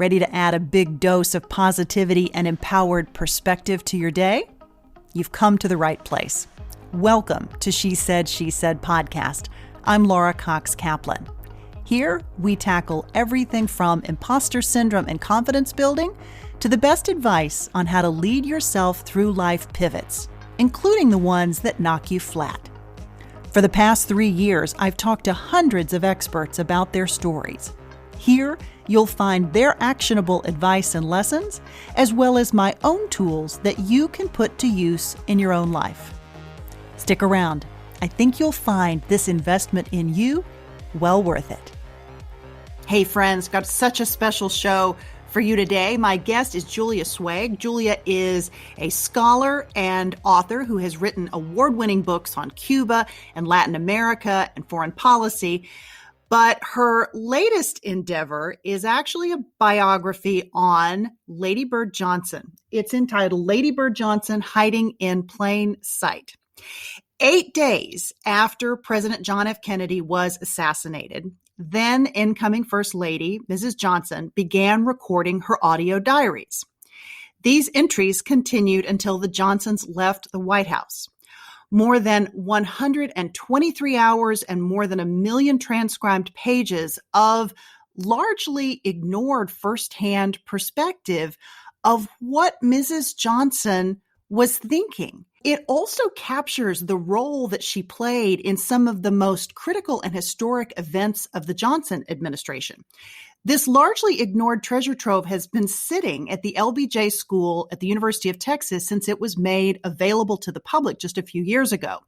Ready to add a big dose of positivity and empowered perspective to your day? You've come to the right place. Welcome to She Said podcast. I'm Laura Cox Kaplan. Here, we tackle everything from imposter syndrome and confidence building to the best advice on how to lead yourself through life pivots, including the ones that knock you flat. For the past 3 years, I've talked to hundreds of experts about their stories. Here, you'll find their actionable advice and lessons, as well as my own tools that you can put to use in your own life. Stick around. I think you'll find this investment in you well worth it. Hey friends, got such a special show for you today. My guest is Julia Sweig. Julia is a scholar and author who has written award-winning books on Cuba and Latin America and foreign policy. But her latest endeavor is actually a biography on Lady Bird Johnson. It's entitled Lady Bird Johnson, Hiding in Plain Sight. 8 days after President John F. Kennedy was assassinated, then incoming First Lady, Mrs. Johnson, began recording her audio diaries. These entries continued until the Johnsons left the White House. More than 123 hours and more than 1 million transcribed pages of largely ignored firsthand perspective of what Mrs. Johnson was thinking. It also captures the role that she played in some of the most critical and historic events of the Johnson administration. This largely ignored treasure trove has been sitting at the LBJ School at the University of Texas since it was made available to the public just a few years ago.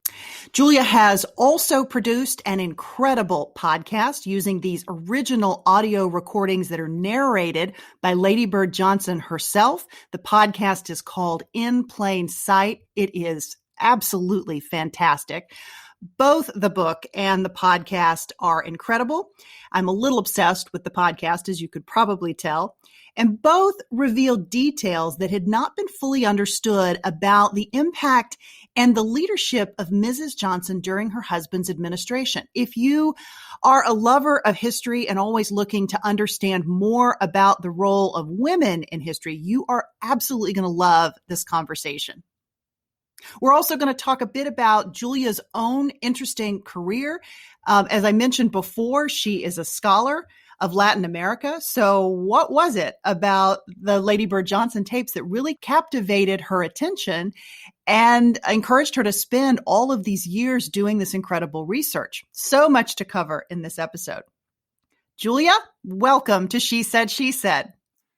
Julia has also produced an incredible podcast using these original audio recordings that are narrated by Lady Bird Johnson herself. The podcast is called In Plain Sight. It is absolutely fantastic. Both the book and the podcast are incredible. I'm a little obsessed with the podcast, as you could probably tell, and both reveal details that had not been fully understood about the impact and the leadership of Mrs. Johnson during her husband's administration. If you are a lover of history and always looking to understand more about the role of women in history, you are absolutely going to love this conversation. We're also going to talk a bit about Julia's own interesting career. As I mentioned before, she is a scholar of Latin America. So what was it about the Lady Bird Johnson tapes that really captivated her attention and encouraged her to spend all of these years doing this incredible research? So much to cover in this episode. Julia, welcome to She Said.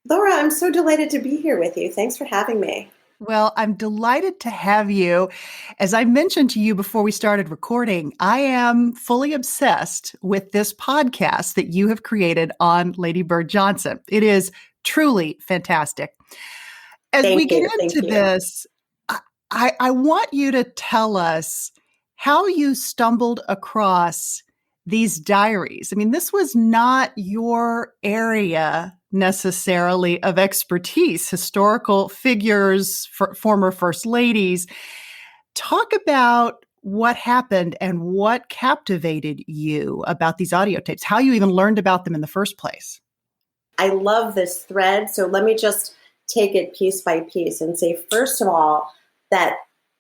Laura, I'm so delighted to be here with you. Thanks for having me. Well, I'm delighted to have you. As I mentioned to you before we started recording, I am fully obsessed with this podcast that you have created on Lady Bird Johnson. It is truly fantastic. As we get into this, I want you to tell us how you stumbled across these diaries. I mean, this was not your area necessarily of expertise, historical figures, former first ladies. Talk about what happened and what captivated you about these audio tapes, how you even learned about them in the first place. I love this thread. So let me just take it piece by piece and say, first of all, that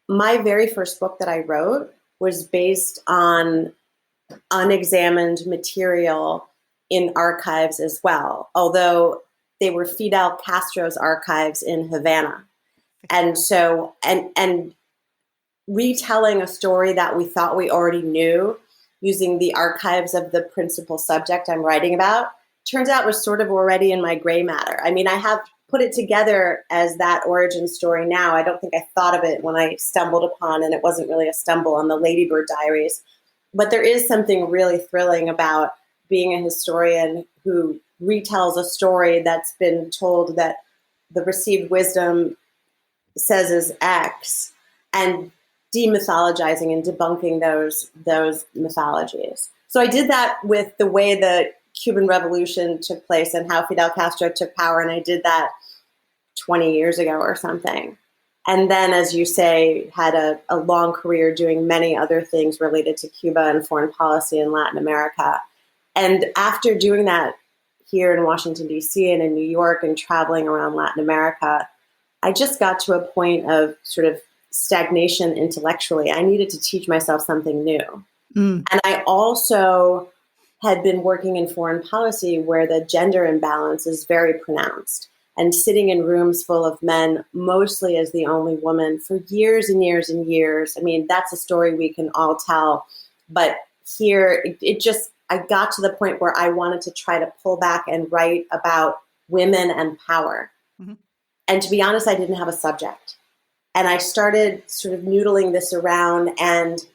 my very first book that I wrote was based on unexamined material in archives as well, although they were Fidel Castro's archives in Havana. And so, and retelling a story that we thought we already knew using the archives of the principal subject I'm writing about, turns out was sort of already in my gray matter. I mean, I have put it together as that origin story now. I don't think I thought of it when I stumbled upon, and it wasn't really a stumble, on the Lady Bird Diaries. But there is something really thrilling about being a historian who retells a story that's been told that the received wisdom says is X, and demythologizing and debunking those mythologies. So I did that with the way the Cuban Revolution took place and how Fidel Castro took power, and I did that 20 years ago or something. And then, as you say, had a long career doing many other things related to Cuba and foreign policy in Latin America. And after doing that here in Washington, D.C. and in New York and traveling around Latin America, I just got to a point of sort of stagnation intellectually. I needed to teach myself something new. And I also had been working in foreign policy where the gender imbalance is very pronounced, and sitting in rooms full of men, mostly as the only woman for years and years and years. I mean, that's a story we can all tell. But here, I got to the point where I wanted to try to pull back and write about women and power. Mm-hmm. And to be honest, I didn't have a subject. And I started sort of noodling this around and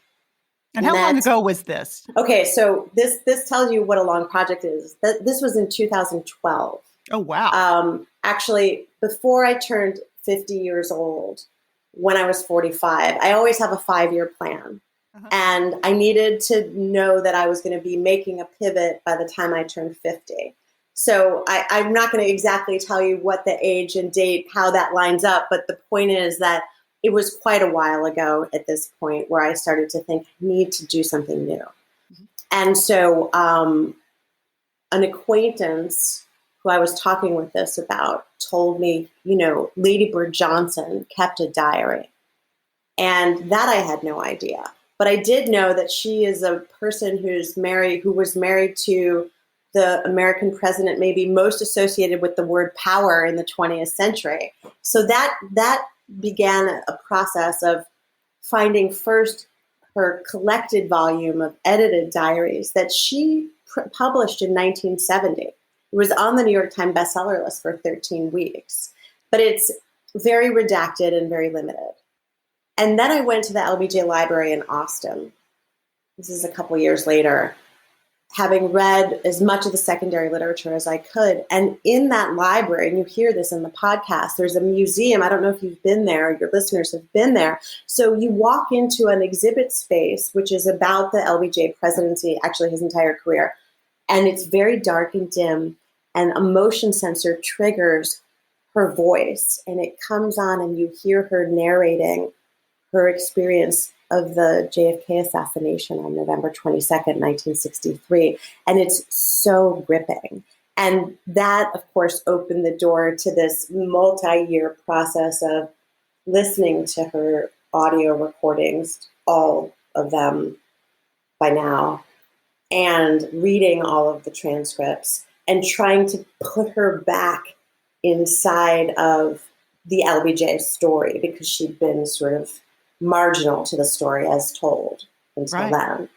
how long ago was this? Okay, so this tells you what a long project is. This was in 2012. Oh, wow. Actually, before I turned 50 years old, when I was 45, I always have a 5-year plan. Uh-huh. And I needed to know that I was going to be making a pivot by the time I turned 50. So I'm not going to exactly tell you what the age and date, how that lines up. But the point is that it was quite a while ago at this point where I started to think, I need to do something new. Mm-hmm. And so an acquaintance who I was talking with this about told me, Lady Bird Johnson kept a diary. And that I had no idea. But I did know that she is a person who was married to the American president maybe most associated with the word power in the 20th century. So that began a process of finding first her collected volume of edited diaries that she published in 1970. It was on the New York Times bestseller list for 13 weeks, but it's very redacted and very limited. And then I went to the LBJ Library in Austin. This is a couple years later, having read as much of the secondary literature as I could. And in that library, and you hear this in the podcast, there's a museum. I don't know if you've been there, your listeners have been there. So you walk into an exhibit space, which is about the LBJ presidency, actually his entire career. And it's very dark and dim, and a motion sensor triggers her voice. And it comes on and you hear her narrating her experience of the JFK assassination on November 22nd, 1963. And it's so gripping. And that, of course, opened the door to this multi-year process of listening to her audio recordings, all of them by now, and reading all of the transcripts and trying to put her back inside of the LBJ story, because she'd been sort of marginal to the story as told until then.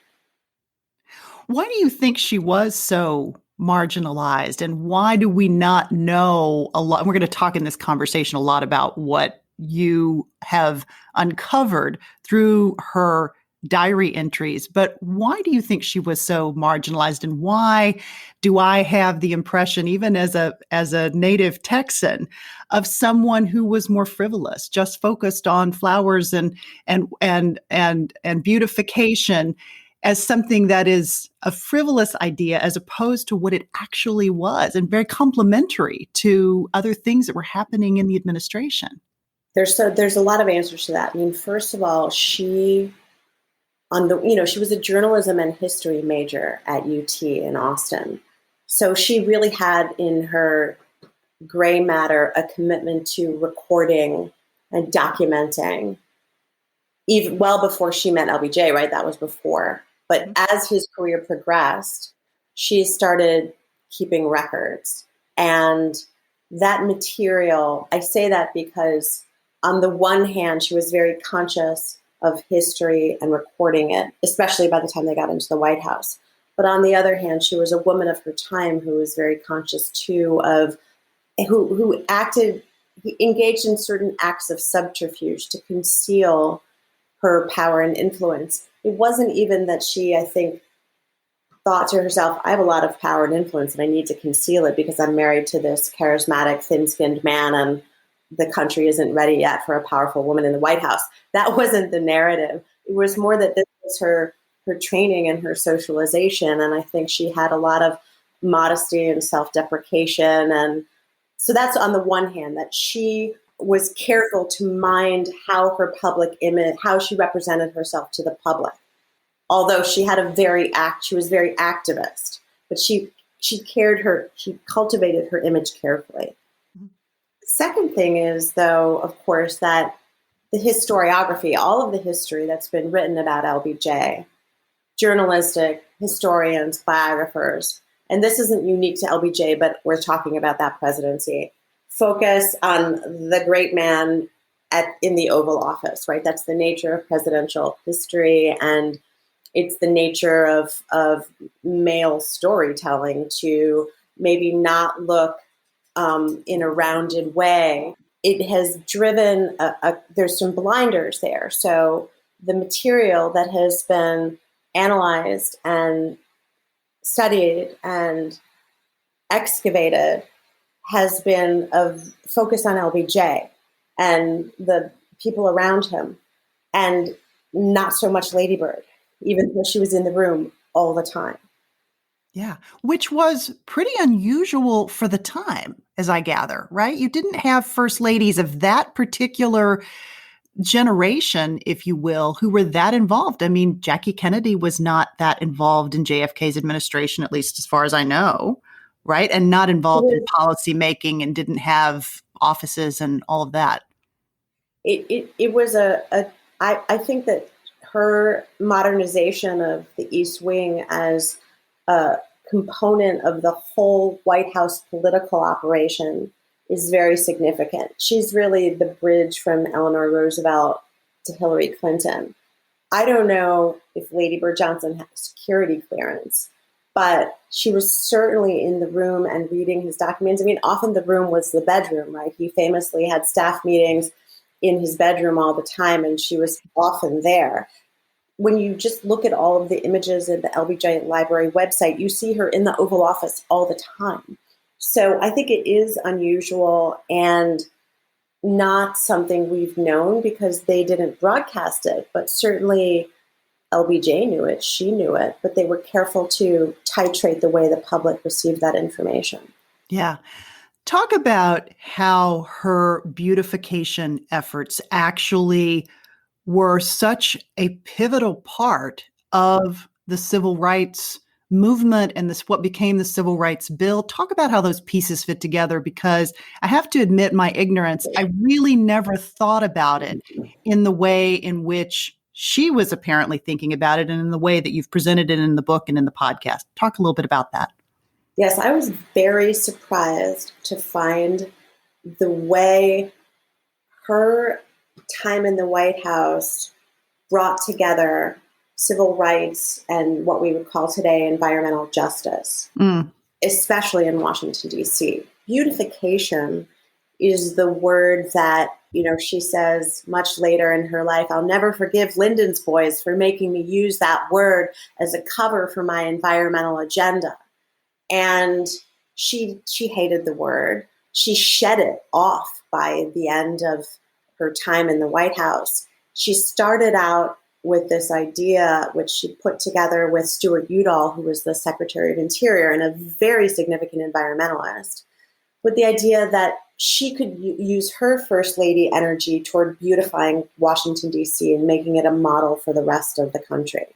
Why do you think she was so marginalized, and why do we not know a lot? We're going to talk in this conversation a lot about what you have uncovered through her diary entries, but why do you think she was so marginalized, and why do I have the impression, even as a native Texan, of someone who was more frivolous, just focused on flowers and beautification as something that is a frivolous idea as opposed to what it actually was, and very complementary to other things that were happening in the administration? There's a lot of answers to that. I mean, first of all, she was a journalism and history major at UT in Austin. So she really had in her gray matter a commitment to recording and documenting, even well before she met LBJ, right? That was before. But as his career progressed, she started keeping records. And that material, I say that because on the one hand, she was very conscious of history and recording it, especially by the time they got into the White House. But on the other hand, she was a woman of her time who was very conscious too of who engaged in certain acts of subterfuge to conceal her power and influence. It wasn't even that she, I think, thought to herself, I have a lot of power and influence and I need to conceal it because I'm married to this charismatic, thin-skinned man and the country isn't ready yet for a powerful woman in the White House. That wasn't the narrative. It was more that this was her training and her socialization. And I think she had a lot of modesty and self-deprecation. And so that's on the one hand, that she was careful to mind how her public image, how she represented herself to the public. Although she had she was very activist, but she she cultivated her image carefully. Second thing is, though, of course, that the historiography, all of the history that's been written about LBJ, journalistic, historians, biographers, and this isn't unique to LBJ, but we're talking about that presidency, focus on the great man in the Oval Office, right? That's the nature of presidential history, and it's the nature of male storytelling to maybe not look in a rounded way. It has driven, there's some blinders there. So the material that has been analyzed and studied and excavated has been of focus on LBJ and the people around him, and not so much Lady Bird, even though she was in the room all the time. Yeah, which was pretty unusual for the time, as I gather, right? You didn't have first ladies of that particular generation, if you will, who were that involved. I mean, Jackie Kennedy was not that involved in JFK's administration, at least as far as I know, right? And not involved in policy making and didn't have offices and all of that. It was I think that her modernization of the East Wing as a component of the whole White House political operation is very significant. She's really the bridge from Eleanor Roosevelt to Hillary Clinton. I don't know if Lady Bird Johnson had security clearance, but she was certainly in the room and reading his documents. I mean, often the room was the bedroom, right? He famously had staff meetings in his bedroom all the time, and she was often there. When you just look at all of the images in the LBJ Library website, you see her in the Oval Office all the time. So I think it is unusual and not something we've known because they didn't broadcast it, but certainly LBJ knew it, she knew it, but they were careful to titrate the way the public received that information. Yeah. Talk about how her beautification efforts actually were such a pivotal part of the civil rights movement and this what became the Civil Rights Bill. Talk about how those pieces fit together, because I have to admit my ignorance. I really never thought about it in the way in which she was apparently thinking about it and in the way that you've presented it in the book and in the podcast. Talk a little bit about that. Yes, I was very surprised to find the way her time in the White House brought together civil rights and what we would call today environmental justice, especially in Washington, D.C. Beautification is the word that, she says much later in her life, I'll never forgive Lyndon's boys for making me use that word as a cover for my environmental agenda. And she hated the word. She shed it off by the end of her time in the White House. She started out with this idea, which she put together with Stuart Udall, who was the Secretary of Interior and a very significant environmentalist, with the idea that she could use her First Lady energy toward beautifying Washington, D.C. and making it a model for the rest of the country.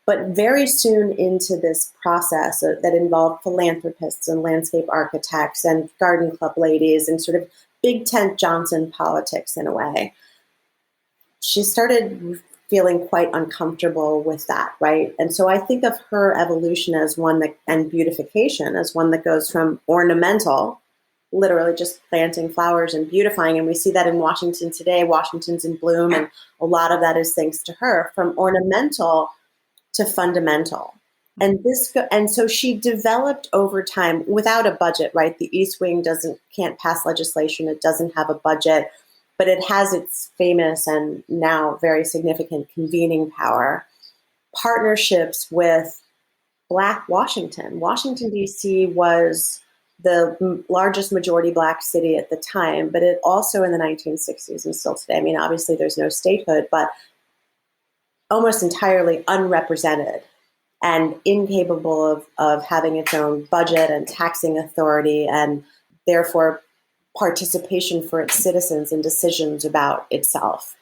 But very soon into this process that involved philanthropists and landscape architects and garden club ladies and sort of big tent Johnson politics in a way, she started feeling quite uncomfortable with that, right? And so I think of her evolution as one that, and beautification as one that goes from ornamental, literally just planting flowers and beautifying. And we see that in Washington today. Washington's in bloom, and a lot of that is thanks to her, from ornamental to fundamental. And so she developed over time without a budget, right? The East Wing can't pass legislation. It doesn't have a budget, but it has its famous and now very significant convening power. Partnerships with Black Washington. Washington, D.C. was the largest majority Black city at the time, but it also in the 1960s and still today. I mean, obviously there's no statehood, but almost entirely unrepresented and incapable of having its own budget and taxing authority, and therefore participation for its citizens in decisions about itself.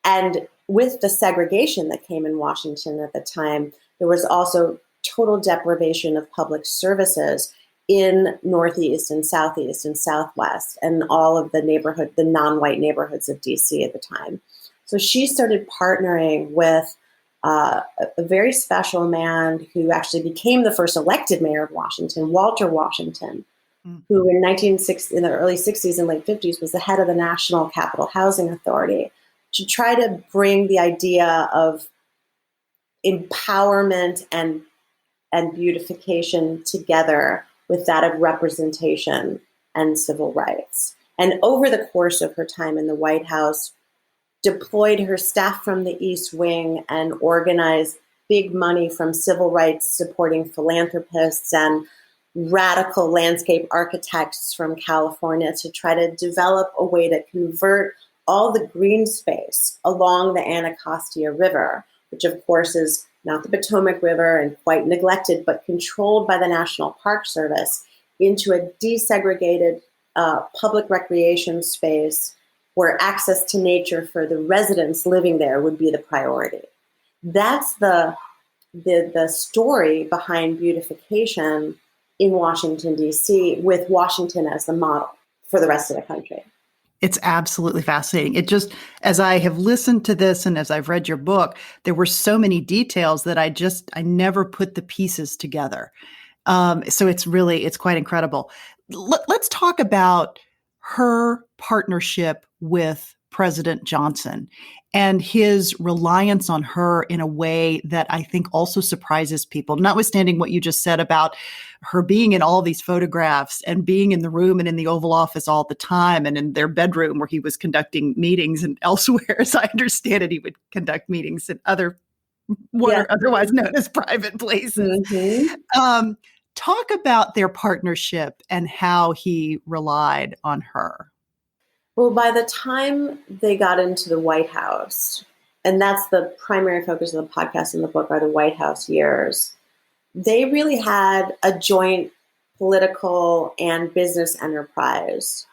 And with the segregation that came in Washington at the time, there was also total deprivation of public services in Northeast and Southeast and Southwest and all of the non-white neighborhoods of DC at the time. So she started partnering with a very special man who actually became the first elected mayor of Washington, Walter Washington, who in the early 60s and late 50s was the head of the National Capital Housing Authority, to try to bring the idea of empowerment and beautification together with that of representation and civil rights. And over the course of her time in the White House, deployed her staff from the East Wing and organized big money from civil rights supporting philanthropists and radical landscape architects from California to try to develop a way to convert all the green space along the Anacostia River, which of course is not the Potomac River and quite neglected, but controlled by the National Park Service, into a desegregated public recreation space where access to nature for the residents living there would be the priority. That's the story behind beautification in Washington, D.C., with Washington as the model for the rest of the country. It's absolutely fascinating. It just, as I have listened to this and as I've read your book, there were so many details that I never put the pieces together. So it's quite incredible. Let's talk about her partnership with President Johnson and his reliance on her in a way that I think also surprises people, notwithstanding what you just said about her being in all these photographs and being in the room and in the Oval Office all the time and in their bedroom where he was conducting meetings, and elsewhere, as I understand it, he would conduct meetings in are otherwise known as private places. Mm-hmm. Talk about their partnership and how he relied on her. Well, by the time they got into the White House, and that's the primary focus of the podcast and the book, are the White House years, they really had a joint political and business enterprise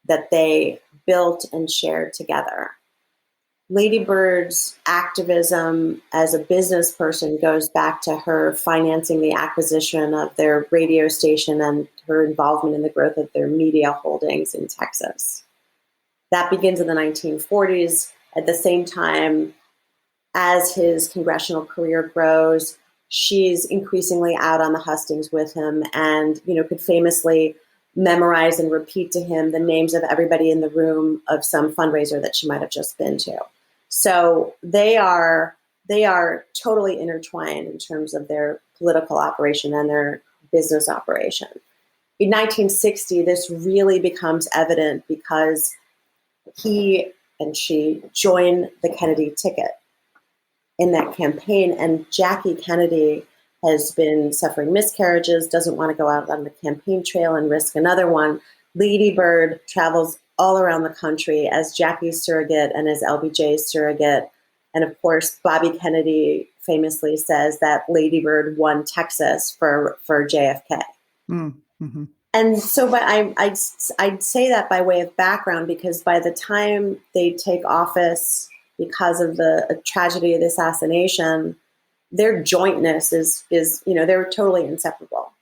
that they built and shared together. Lady Bird's activism as a business person goes back to her financing the acquisition of their radio station and her involvement in the growth of their media holdings in Texas. That begins in the 1940s. At the same time, as his congressional career grows, she's increasingly out on the hustings with him and, could famously memorize and repeat to him the names of everybody in the room of some fundraiser that she might have just been to. So they are totally intertwined in terms of their political operation and their business operation. In 1960, this really becomes evident because he and she join the Kennedy ticket in that campaign. And Jackie Kennedy has been suffering miscarriages, doesn't want to go out on the campaign trail and risk another one. Lady Bird travels all around the country as Jackie's surrogate and as LBJ's surrogate. And of course, Bobby Kennedy famously says that Lady Bird won Texas for JFK. Mm-hmm. And so I'd say that by way of background, because by the time they take office, because of the tragedy of the assassination, their jointness is they're totally inseparable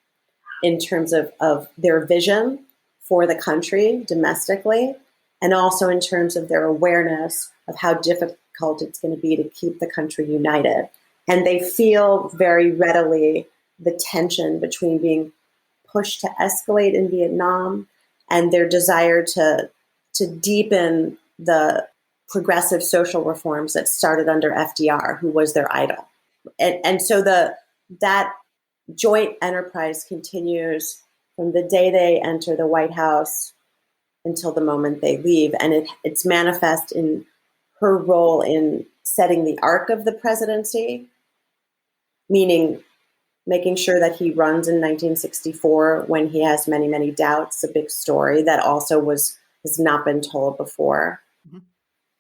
in terms of their vision for the country domestically, and also in terms of their awareness of how difficult it's going to be to keep the country united. And they feel very readily the tension between being pushed to escalate in Vietnam and their desire to deepen the progressive social reforms that started under FDR, who was their idol. And so that joint enterprise continues from the day they enter the White House until the moment they leave. And it's manifest in her role in setting the arc of the presidency, meaning making sure that he runs in 1964 when he has many, many doubts, a big story that also has not been told before. Mm-hmm.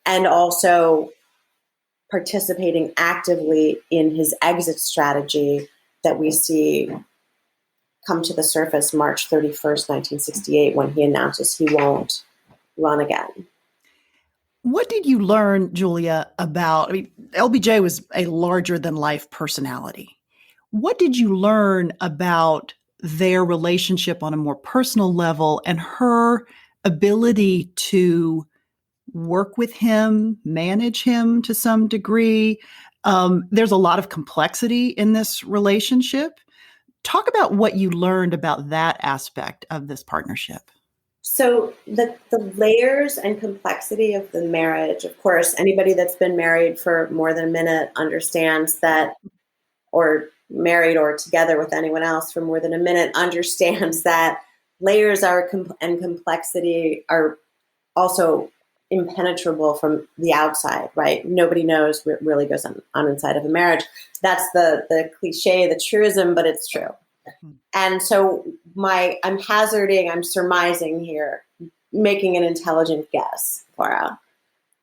And also participating actively in his exit strategy that we see come to the surface March 31st, 1968, when he announces he won't run again. What did you learn, Julia, LBJ was a larger than life personality. What did you learn about their relationship on a more personal level and her ability to work with him, manage him to some degree? There's a lot of complexity in this relationship. Talk about what you learned about that aspect of this partnership. So the layers and complexity of the marriage, of course, anybody that's been married for more than a minute understands that, or married or together with anyone else for more than a minute understands that layers and complexity are also impenetrable from the outside, right? Nobody knows what really goes on inside of a marriage. That's the cliche, the truism, but it's true. And so I'm surmising here, making an intelligent guess, Laura.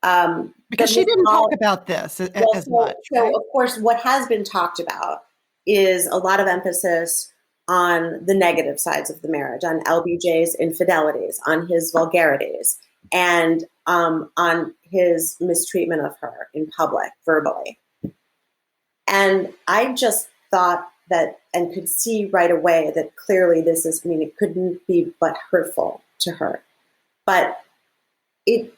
Because she didn't talk about this as much. So, right? of course, what has been talked about is a lot of emphasis on the negative sides of the marriage, on LBJ's infidelities, on his vulgarities, and on his mistreatment of her in public, verbally. And I just thought that, and could see right away that clearly it couldn't be but hurtful to her. But it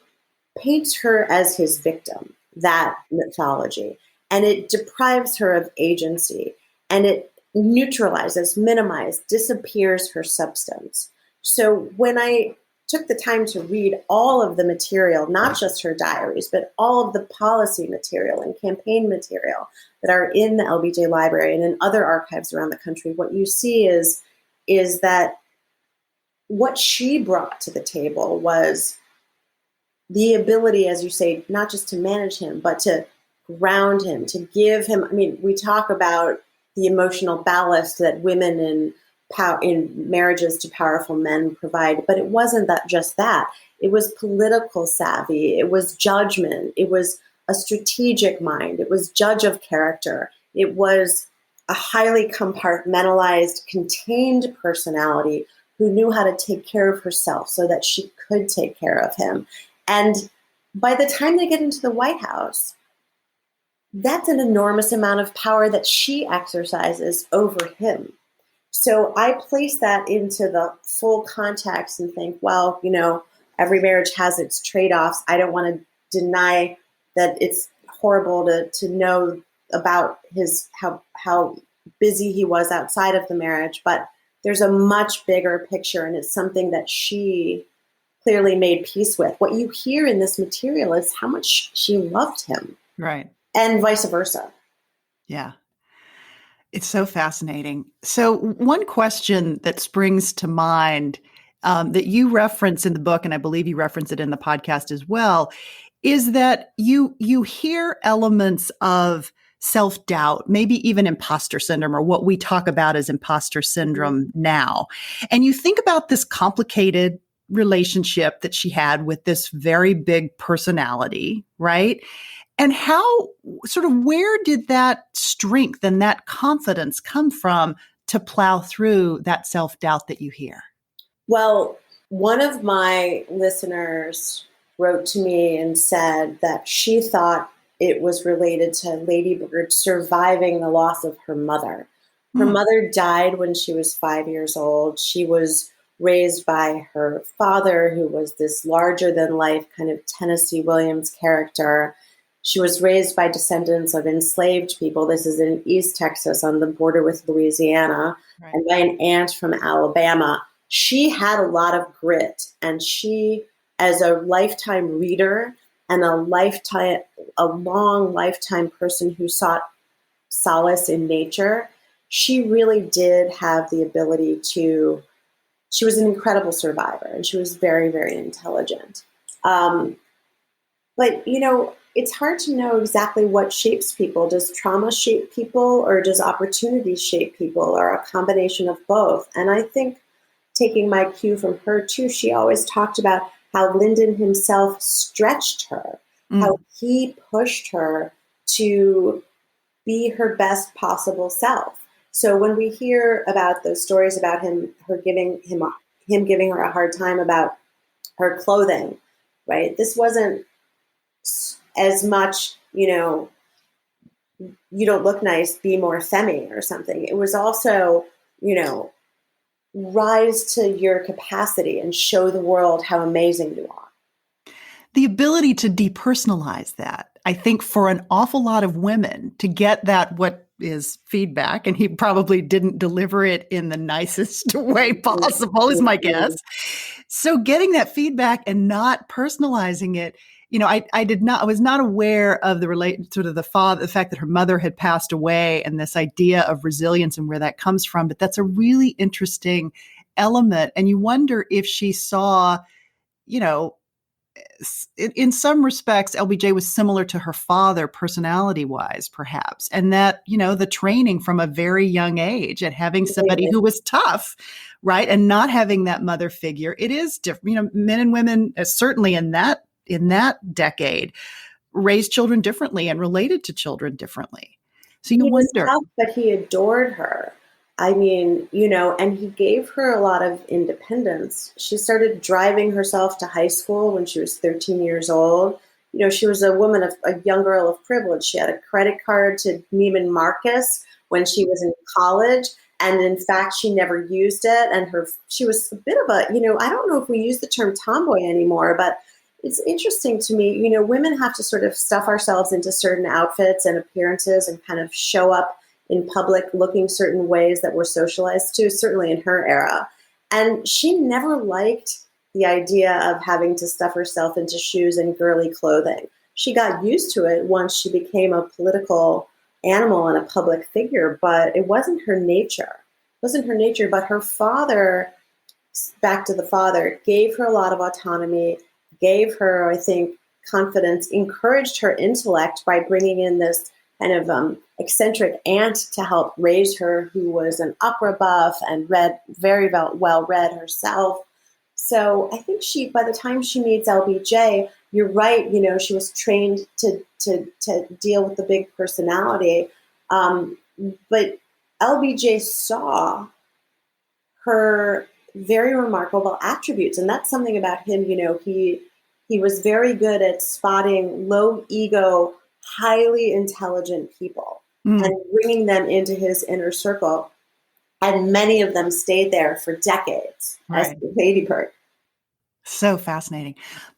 paints her as his victim, that mythology, and it deprives her of agency, and it neutralizes, minimizes, disappears her substance. So when I took the time to read all of the material, not just her diaries, but all of the policy material and campaign material that are in the LBJ Library and in other archives around the country, what you see is that what she brought to the table was the ability, as you say, not just to manage him, but to ground him, to give him, we talk about the emotional ballast that women in marriages to powerful men provide, but it wasn't just that. It was political savvy. It was judgment. It was a strategic mind. It was judge of character. It was a highly compartmentalized, contained personality who knew how to take care of herself so that she could take care of him. And by the time they get into the White House, that's an enormous amount of power that she exercises over him. So I place that into the full context and think, well, every marriage has its trade-offs. I don't want to deny that it's horrible to know about how busy he was outside of the marriage, but there's a much bigger picture, and it's something that she clearly made peace with. What you hear in this material is how much she loved him. Right. And vice versa. Yeah. It's so fascinating. So one question that springs to mind that you reference in the book, and I believe you reference it in the podcast as well, is that you hear elements of self-doubt, maybe even imposter syndrome, or what we talk about as imposter syndrome now. And you think about this complicated relationship that she had with this very big personality, right? And where did that strength and that confidence come from to plow through that self-doubt that you hear? Well, one of my listeners wrote to me and said that she thought it was related to Lady Bird surviving the loss of her mother. Her mother died when she was 5 years old. She was raised by her father, who was this larger-than-life kind of Tennessee Williams character. She was raised by descendants of enslaved people. This is in East Texas on the border with Louisiana, right, and by an aunt from Alabama. She had a lot of grit, and she, as a lifetime reader and a long lifetime person who sought solace in nature, she really did have the ability she was an incredible survivor, and she was very, very intelligent. But, it's hard to know exactly what shapes people. Does trauma shape people, or does opportunity shape people, or a combination of both? And I think, taking my cue from her too, she always talked about how Lyndon himself stretched her, how he pushed her to be her best possible self. So when we hear about those stories about him giving her a hard time about her clothing, right? This wasn't as much, you don't look nice, be more femme or something. It was also, rise to your capacity and show the world how amazing you are. The ability to depersonalize that, I think for an awful lot of women to get that, what is feedback, and he probably didn't deliver it in the nicest way possible is my guess. So getting that feedback and not personalizing it, I was not aware of the fact that her mother had passed away and this idea of resilience and where that comes from. But that's a really interesting element. And you wonder if she saw, in some respects, LBJ was similar to her father personality wise, perhaps. And that, the training from a very young age at having somebody who was tough, right. And not having that mother figure. It is different. Men and women, certainly in that decade, raised children differently and related to children differently. So you wonder. Was tough, but he adored her. I mean, and he gave her a lot of independence. She started driving herself to high school when she was 13 years old. She was a young girl of privilege. She had a credit card to Neiman Marcus when she was in college. And in fact, she never used it. And she was a bit of I don't know if we use the term tomboy anymore, but it's interesting to me, women have to sort of stuff ourselves into certain outfits and appearances and kind of show up in public looking certain ways that we're socialized to, certainly in her era. And she never liked the idea of having to stuff herself into shoes and girly clothing. She got used to it once she became a political animal and a public figure, but it wasn't her nature. It wasn't her nature, but her father, back to the father, gave her a lot of autonomy, gave her, I think, confidence, encouraged her intellect by bringing in this kind of eccentric aunt to help raise her, who was an opera buff and read very well read herself. So I think by the time she meets LBJ, you're right. She was trained to deal with the big personality, but LBJ saw her very remarkable attributes, and that's something about him. He was very good at spotting low ego, highly intelligent people and bringing them into his inner circle. And many of them stayed there for decades as Ladybird. So fascinating.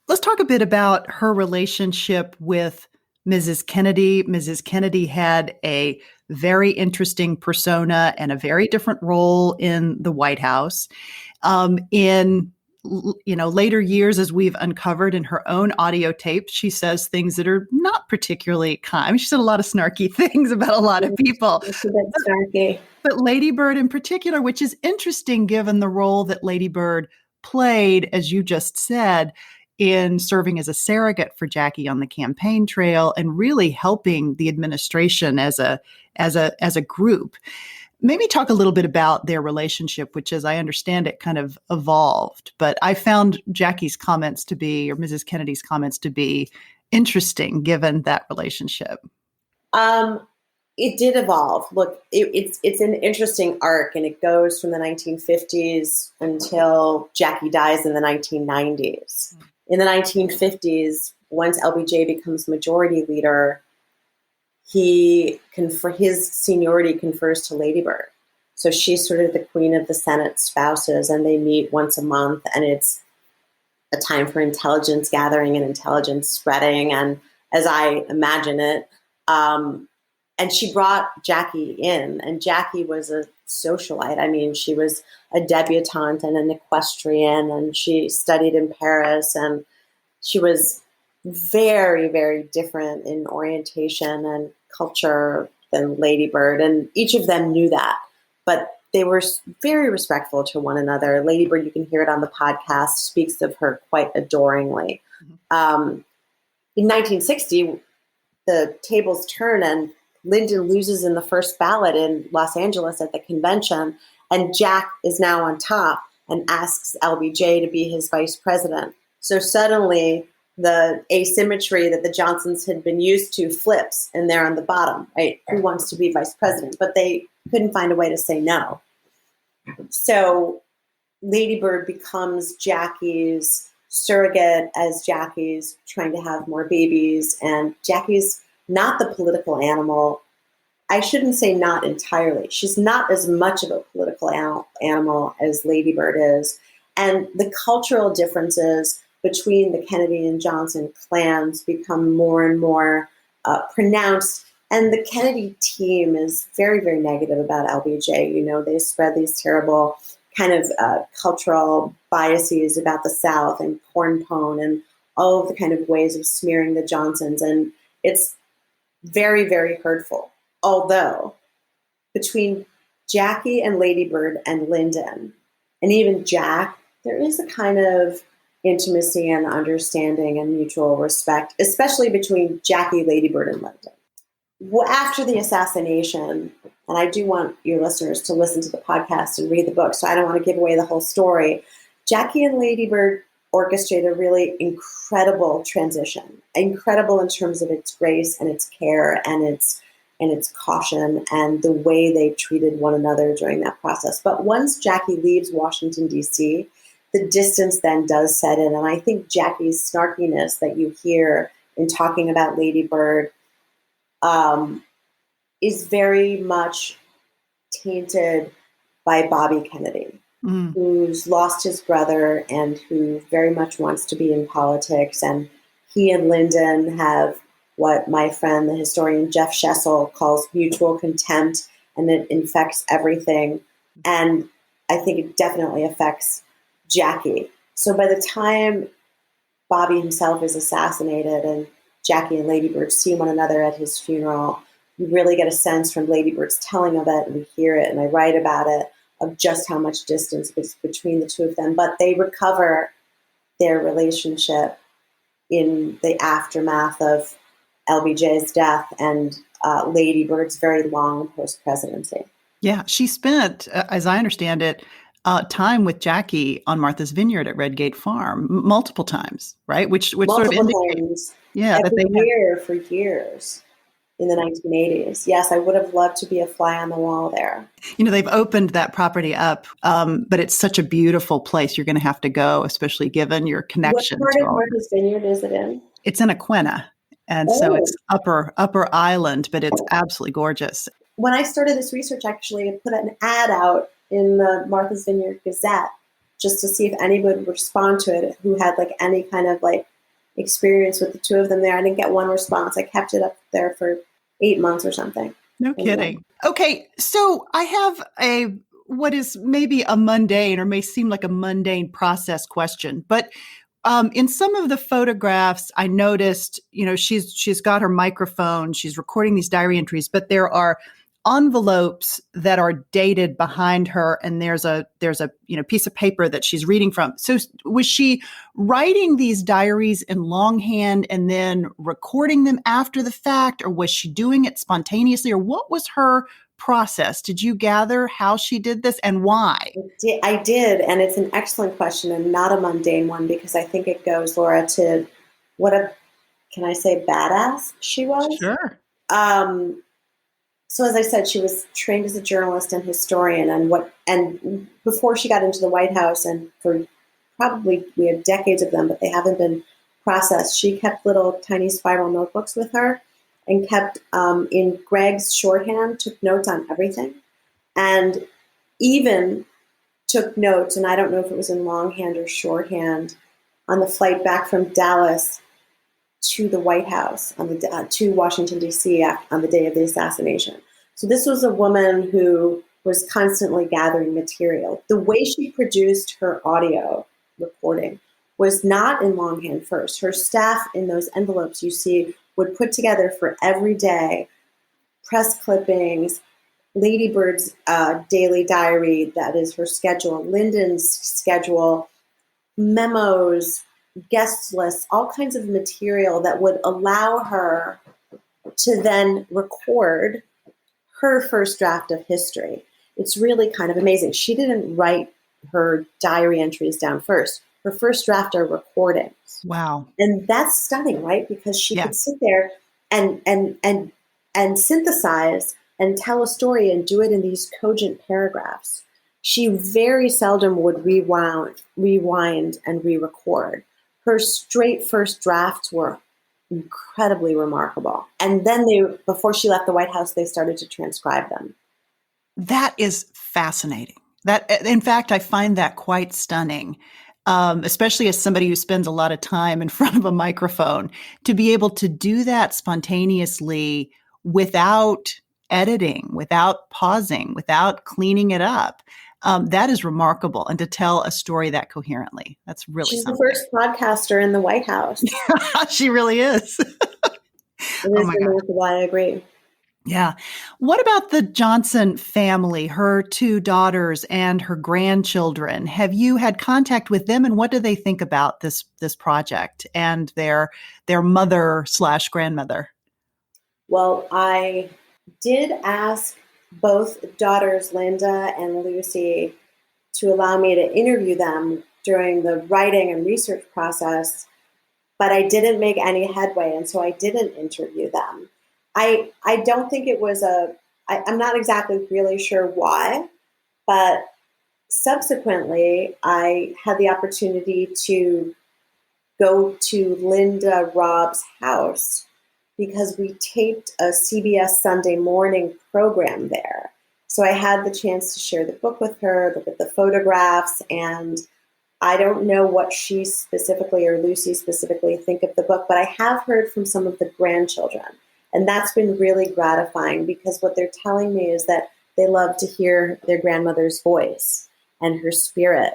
Let's talk a bit about her relationship with Mrs. Kennedy. Mrs. Kennedy had a very interesting persona and a very different role in the White House. In later years, as we've uncovered in her own audio tape, she says things that are not particularly kind. I mean, she said a lot of snarky things about a lot of people. It's a bit snarky. But Lady Bird in particular, which is interesting given the role that Lady Bird played, as you just said, in serving as a surrogate for Jackie on the campaign trail and really helping the administration as a group. Maybe talk a little bit about their relationship, which, as I understand it, kind of evolved. But I found Jackie's comments to be, or Mrs. Kennedy's comments to be, interesting given that relationship. It did evolve. Look, it's an interesting arc, and it goes from the 1950s until Jackie dies in the 1990s. In the 1950s, once LBJ becomes majority leader, his seniority confers to Lady Bird. So she's sort of the queen of the Senate spouses, and they meet once a month, and it's a time for intelligence gathering and intelligence spreading, and as I imagine it. And she brought Jackie in, and Jackie was a socialite. I mean, she was a debutante and an equestrian, and she studied in Paris, and she was very, very different in orientation and culture than Lady Bird, and each of them knew that. But they were very respectful to one another. Lady Bird, you can hear it on the podcast, speaks of her quite adoringly. In 1960, the tables turn, and Lyndon loses in the first ballot in Los Angeles at the convention, and Jack is now on top and asks LBJ to be his vice president. So suddenly the asymmetry that the Johnsons had been used to flips, and they're on the bottom, right? Who wants to be vice president? But they couldn't find a way to say no. So Lady Bird becomes Jackie's surrogate as Jackie's trying to have more babies, and Jackie's not the political animal I shouldn't say not entirely. She's not as much of a political animal as Lady Bird is. And the cultural differences between the Kennedy and Johnson clans become more and more pronounced. And the Kennedy team is very, very negative about LBJ. You know, they spread these terrible kind of cultural biases about the South and corn pone and all of the kind of ways of smearing the Johnsons. And it's very, very hurtful. Although between Jackie and Lady Bird and Lyndon, and even Jack, there is a kind of intimacy and understanding and mutual respect, especially between Jackie, Lady Bird, and Lyndon. After the assassination, and I do want your listeners to listen to the podcast and read the book, so I don't want to give away the whole story, Jackie and Lady Bird orchestrate a really incredible transition, incredible in terms of its grace and its care and its caution and the way they treated one another during that process. But once Jackie leaves Washington, D.C., the distance then does set in. And I think Jackie's snarkiness that you hear in talking about Lady Bird is very much tainted by Bobby Kennedy, who's lost his brother and who very much wants to be in politics. And he and Lyndon have what my friend, the historian Jeff Shessel, calls mutual contempt, and it infects everything. And I think it definitely affects Jackie. So by the time Bobby himself is assassinated and Jackie and Lady Bird see one another at his funeral, you really get a sense from Lady Bird's telling of it, and we hear it, and I write about it, of just how much distance is between the two of them. But they recover their relationship in the aftermath of LBJ's death and Lady Bird's very long post-presidency. Yeah, she spent, as I understand it, time with Jackie on Martha's Vineyard at Redgate Farm multiple times, right? Which Multiple sort of indicates, every year for years in the 1980s. Yes, I would have loved to be a fly on the wall there. You know, they've opened that property up, but it's such a beautiful place. You're going to have to go, especially given your connection. What part of Martha's Vineyard is it in? It's in Aquina, and so it's upper island, but it's absolutely gorgeous. When I started this research, actually, I put an ad out in the Martha's Vineyard Gazette just to see if anybody would respond to it who had like any kind of like experience with the two of them there. I didn't get one response. I kept it up there for 8 months or something. No kidding. Okay, so I have what is maybe a mundane or may seem like a mundane process question, but in some of the photographs, I noticed, you know, she's got her microphone, she's recording these diary entries, but there are envelopes that are dated behind her, and there's a piece of paper that she's reading from. So was she writing these diaries in longhand and then recording them after the fact, or was she doing it spontaneously, or what was her process? Did you gather how she did this and why? I did, and it's an excellent question and not a mundane one, because I think it goes, Laura, to what can I say, badass she was? Sure. So as I said, she was trained as a journalist and historian, and before she got into the White House, and for probably we have decades of them, but they haven't been processed. She kept little tiny spiral notebooks with her, and kept in Greg's shorthand, took notes on everything, and even took notes, and I don't know if it was in longhand or shorthand, on the flight back from Dallas to the White House, to Washington, D.C. on the day of the assassination. So this was a woman who was constantly gathering material. The way she produced her audio recording was not in longhand first. Her staff in those envelopes you see would put together for every day press clippings, Lady Bird's daily diary, that is her schedule, Lyndon's schedule, memos, guest lists, all kinds of material that would allow her to then record her first draft of history. It's really kind of amazing. She didn't write her diary entries down first. Her first draft are recordings. Wow. And that's stunning, right? Because she could sit there and synthesize and tell a story and do it in these cogent paragraphs. She very seldom would rewind and re-record. Her straight first drafts were incredibly remarkable. And then before she left the White House, they started to transcribe them. That is fascinating. That, in fact, I find that quite stunning, especially as somebody who spends a lot of time in front of a microphone, to be able to do that spontaneously without editing, without pausing, without cleaning it up. That is remarkable. And to tell a story that coherently, that's really She's something. the first podcaster in the White House. She really is. It is remarkable. I agree. Yeah. What about the Johnson family, her two daughters and her grandchildren? Have you had contact with them, and what do they think about this project and their mother/grandmother? Well, I did ask both daughters, Linda and Lucy, to allow me to interview them during the writing and research process, but I didn't make any headway, and so I didn't interview them. I don't think it was I'm not exactly really sure why, but subsequently I had the opportunity to go to Linda Robb's house because we taped a CBS Sunday morning program there. So I had the chance to share the book with her, look at the photographs, and I don't know what she specifically or Lucy specifically think of the book, but I have heard from some of the grandchildren. And that's been really gratifying because what they're telling me is that they love to hear their grandmother's voice and her spirit,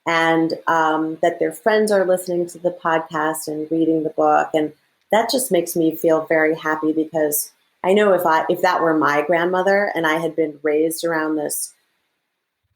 and that their friends are listening to the podcast and reading the book. And that just makes me feel very happy because I know if that were my grandmother and I had been raised around this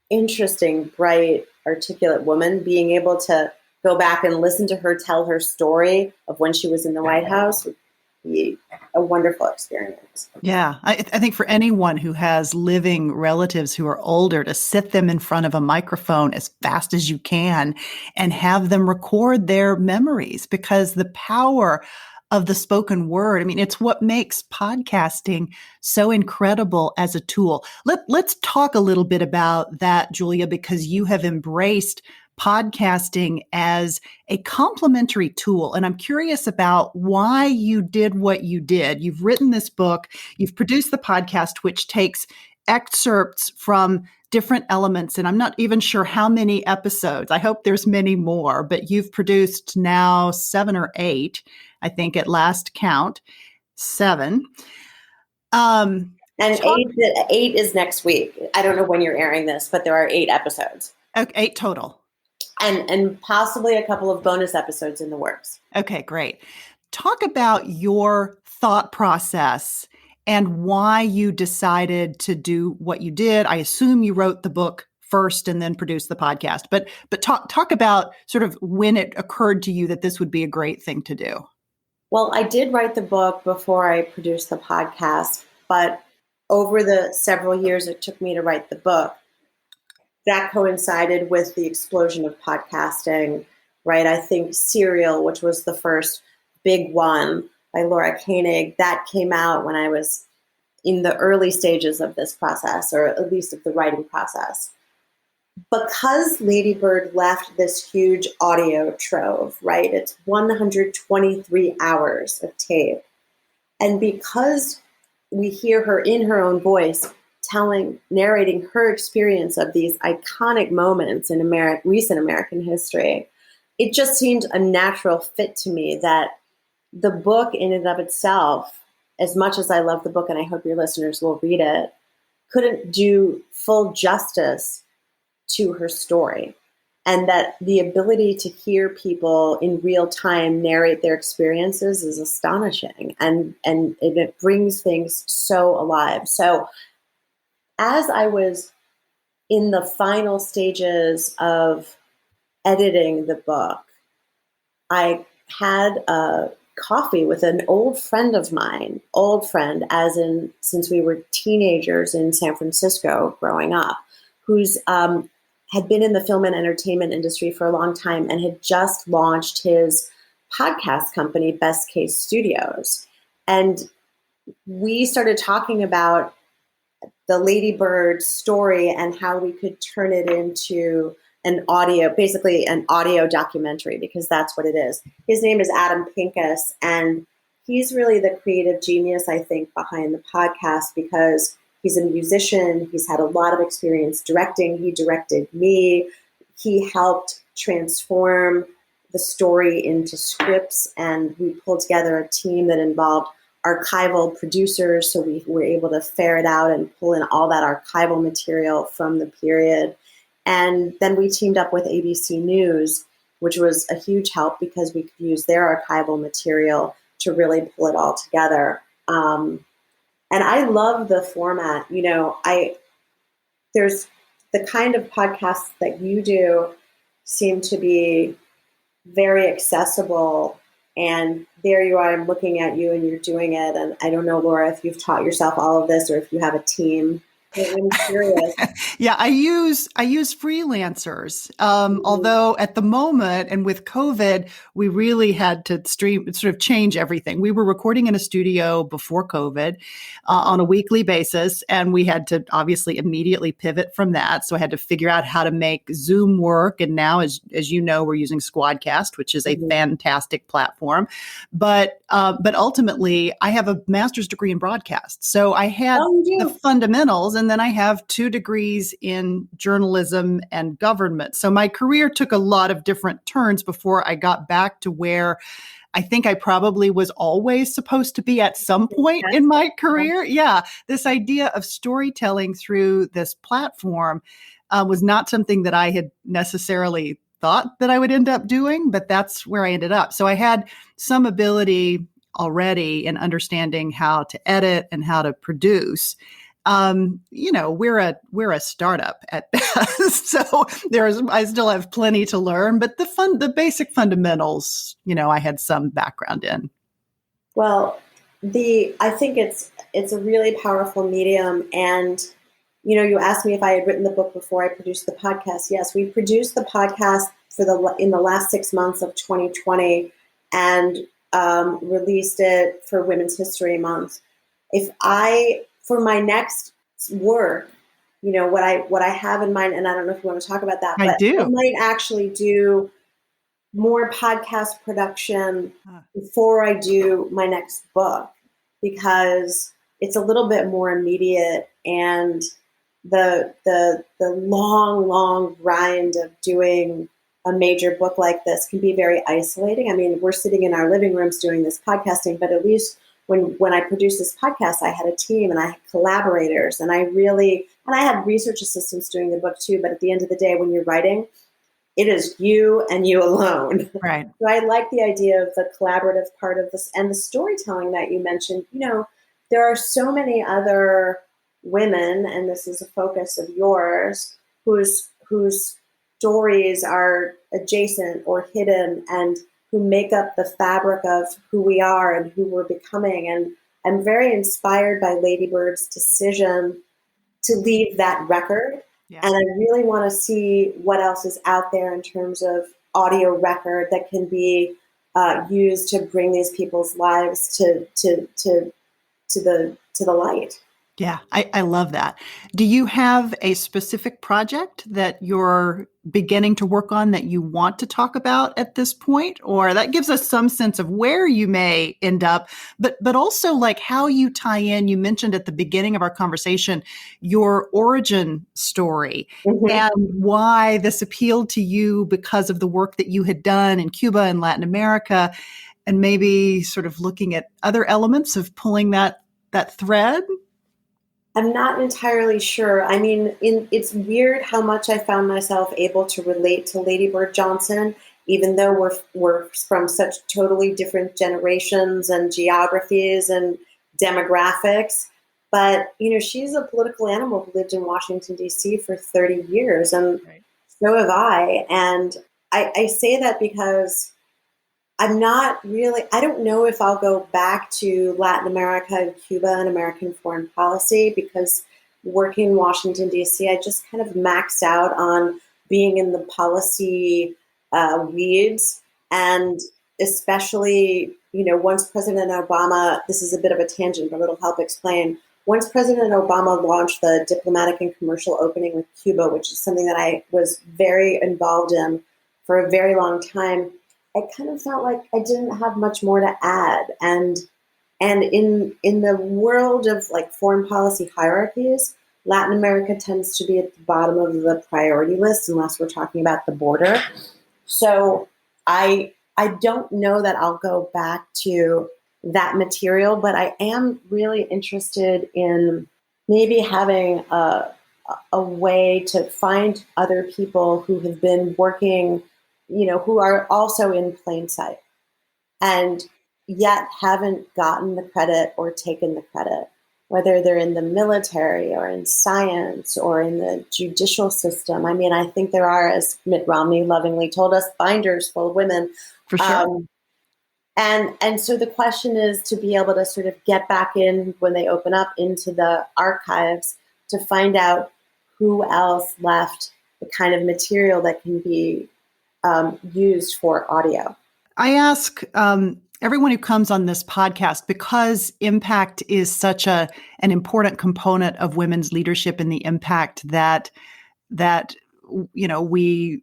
interesting, bright, articulate woman, being able to go back and listen to her tell her story of when she was in the White House would be a wonderful experience. Yeah, I think for anyone who has living relatives who are older, to sit them in front of a microphone as fast as you can and have them record their memories, because the power of the spoken word, I mean, it's what makes podcasting so incredible as a tool. Let's talk a little bit about that, Julia, because you have embraced podcasting as a complementary tool. And I'm curious about why you did what you did. You've written this book, you've produced the podcast, which takes excerpts from different elements. And I'm not even sure how many episodes. I hope there's many more, but you've produced now 7 or 8, I think at last count, 7. And 8 is next week. I don't know when you're airing this, but there are 8 episodes. Okay, 8 total. And possibly a couple of bonus episodes in the works. Okay, great. Talk about your thought process and why you decided to do what you did. I assume you wrote the book first and then produced the podcast, but talk about sort of when it occurred to you that this would be a great thing to do. Well, I did write the book before I produced the podcast, but over the several years it took me to write the book, that coincided with the explosion of podcasting, right? I think Serial, which was the first big one by Laura Koenig, that came out when I was in the early stages of this process, or at least of the writing process. Because Lady Bird left this huge audio trove, right? It's 123 hours of tape. And because we hear her in her own voice, narrating her experience of these iconic moments in recent American history, it just seemed a natural fit to me that the book in and of itself, as much as I love the book and I hope your listeners will read it, couldn't do full justice to her story. And that the ability to hear people in real time narrate their experiences is astonishing. And it brings things so alive. So as I was in the final stages of editing the book, I had a coffee with an old friend of mine, since we were teenagers in San Francisco growing up, who's had been in the film and entertainment industry for a long time and had just launched his podcast company, Best Case Studios. And we started talking about the Lady Bird story and how we could turn it into an audio, basically an audio documentary, because that's what it is. His name is Adam Pincus, and he's really the creative genius, I think, behind the podcast, because he's a musician. He's had a lot of experience directing. He directed me. He helped transform the story into scripts, and we pulled together a team that involved archival producers, so we were able to ferret out and pull in all that archival material from the period. And then we teamed up with ABC News, which was a huge help because we could use their archival material to really pull it all together. And I love the format. There's the kind of podcasts that you do seem to be very accessible, and there you are, I'm looking at you and you're doing it. And I don't know, Laura, if you've taught yourself all of this or if you have a team. I'm curious. Yeah, I use freelancers. Although at the moment and with COVID, we really had to sort of change everything. We were recording in a studio before COVID on a weekly basis, and we had to obviously immediately pivot from that. So I had to figure out how to make Zoom work. And now, as you know, we're using Squadcast, which is a fantastic platform. But ultimately, I have a master's degree in broadcast, so I had the fundamentals. And then I have 2 degrees in journalism and government. So my career took a lot of different turns before I got back to where I think I probably was always supposed to be at some point in my career. Yeah. This idea of storytelling through this platform was not something that I had necessarily thought that I would end up doing, but that's where I ended up. So I had some ability already in understanding how to edit and how to produce. We're a startup at best, so I still have plenty to learn, but the basic fundamentals, I had some background in. Well, I think it's a really powerful medium. And, you asked me if I had written the book before I produced the podcast. Yes, we produced the podcast in the last 6 months of 2020 and released it for Women's History Month. For my next work, what I have in mind, and I don't know if you want to talk about that, but I might actually do more podcast production before I do my next book, because it's a little bit more immediate, and the long grind of doing a major book like this can be very isolating. I mean, we're sitting in our living rooms doing this podcasting, but at least when I produced this podcast, I had a team and I had collaborators, and I had research assistants doing the book too. But at the end of the day, when you're writing, it is you and you alone. Right. So I like the idea of the collaborative part of this and the storytelling that you mentioned. There are so many other women, and this is a focus of yours, whose stories are adjacent or hidden and who make up the fabric of who we are and who we're becoming. And I'm very inspired by Lady Bird's decision to leave that record. Yeah. And I really want to see what else is out there in terms of audio record that can be used to bring these people's lives to the light. Yeah, I love that. Do you have a specific project that you're beginning to work on that you want to talk about at this point? Or that gives us some sense of where you may end up, but also like how you tie in. You mentioned at the beginning of our conversation your origin story and why this appealed to you because of the work that you had done in Cuba and Latin America, and maybe sort of looking at other elements of pulling that thread. I'm not entirely sure. I mean, it's weird how much I found myself able to relate to Lady Bird Johnson, even though we're from such totally different generations and geographies and demographics. But, she's a political animal who lived in Washington, D.C. for 30 years, and so have I. And I say that because I don't know if I'll go back to Latin America, Cuba, and American foreign policy, because working in Washington, D.C., I just kind of maxed out on being in the policy weeds. And especially, once President Obama, this is a bit of a tangent, but it'll help explain, once President Obama launched the diplomatic and commercial opening with Cuba, which is something that I was very involved in for a very long time, I kind of felt like I didn't have much more to add. And in the world of like foreign policy hierarchies, Latin America tends to be at the bottom of the priority list unless we're talking about the border. So I don't know that I'll go back to that material, but I am really interested in maybe having a way to find other people who have been working, who are also in plain sight and yet haven't gotten the credit or taken the credit, whether they're in the military or in science or in the judicial system. I mean, I think there are, as Mitt Romney lovingly told us, binders full of women. For sure. And so the question is to be able to sort of get back in when they open up into the archives to find out who else left the kind of material that can be used for audio. I ask everyone who comes on this podcast, because impact is such an important component of women's leadership and the impact that we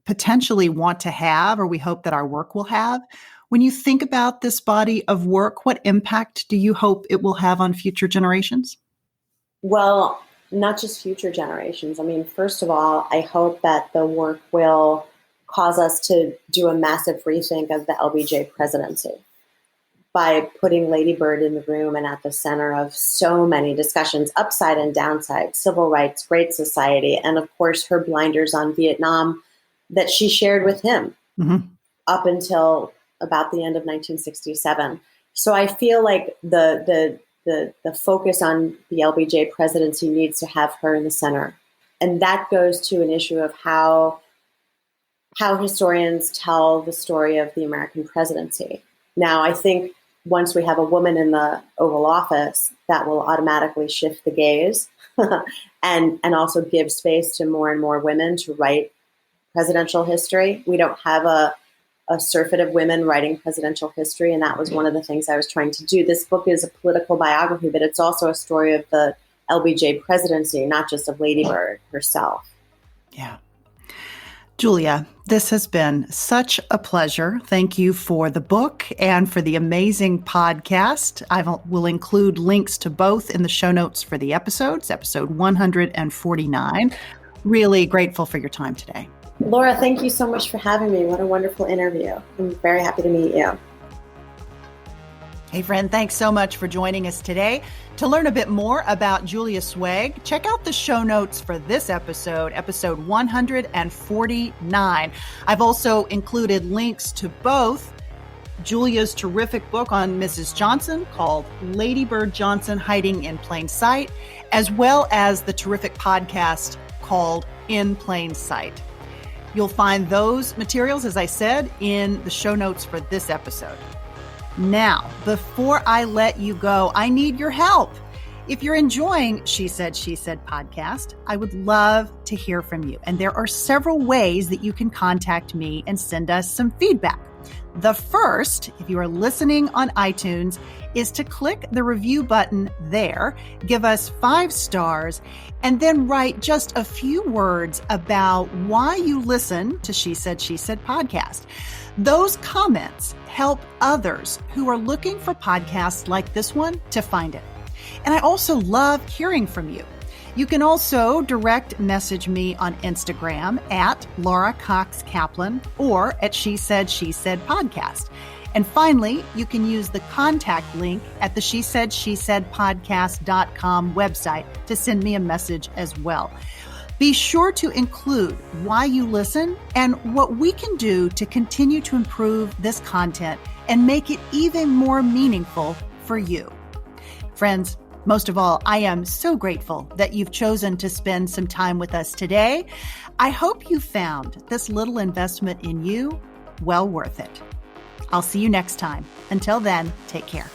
potentially want to have, or we hope that our work will have. When you think about this body of work, what impact do you hope it will have on future generations? Well, not just future generations. I mean, first of all, I hope that the work will cause us to do a massive rethink of the LBJ presidency by putting Lady Bird in the room and at the center of so many discussions, upside and downside, civil rights, Great Society, and of course her blinders on Vietnam that she shared with him up until about the end of 1967. So I feel like the focus on the LBJ presidency needs to have her in the center. And that goes to an issue of how historians tell the story of the American presidency. Now, I think once we have a woman in the Oval Office, that will automatically shift the gaze and also give space to more and more women to write presidential history. We don't have a surfeit of women writing presidential history, and that was one of the things I was trying to do. This book is a political biography, but it's also a story of the LBJ presidency, not just of Lady Bird herself. Yeah. Julia, this has been such a pleasure. Thank you for the book and for the amazing podcast. I will include links to both in the show notes for the episodes, episode 149. Really grateful for your time today. Laura, thank you so much for having me. What a wonderful interview. I'm very happy to meet you. Hey, friend, thanks so much for joining us today. To learn a bit more about Julia Sweig, check out the show notes for this episode, episode 149. I've also included links to both Julia's terrific book on Mrs. Johnson called Lady Bird Johnson Hiding in Plain Sight, as well as the terrific podcast called In Plain Sight. You'll find those materials, as I said, in the show notes for this episode. Now, before I let you go, I need your help. If you're enjoying She Said podcast, I would love to hear from you. And there are several ways that you can contact me and send us some feedback. The first, if you are listening on iTunes, is to click the review button there, give us 5 stars, and then write just a few words about why you listen to She Said podcast. Those comments help others who are looking for podcasts like this one to find it. And I also love hearing from you. You can also direct message me on Instagram at Laura Cox Kaplan or at She Said podcast. And finally, you can use the contact link at the SheSaidSheSaidPodcast.com website to send me a message as well. Be sure to include why you listen and what we can do to continue to improve this content and make it even more meaningful for you. Friends, most of all, I am so grateful that you've chosen to spend some time with us today. I hope you found this little investment in you well worth it. I'll see you next time. Until then, take care.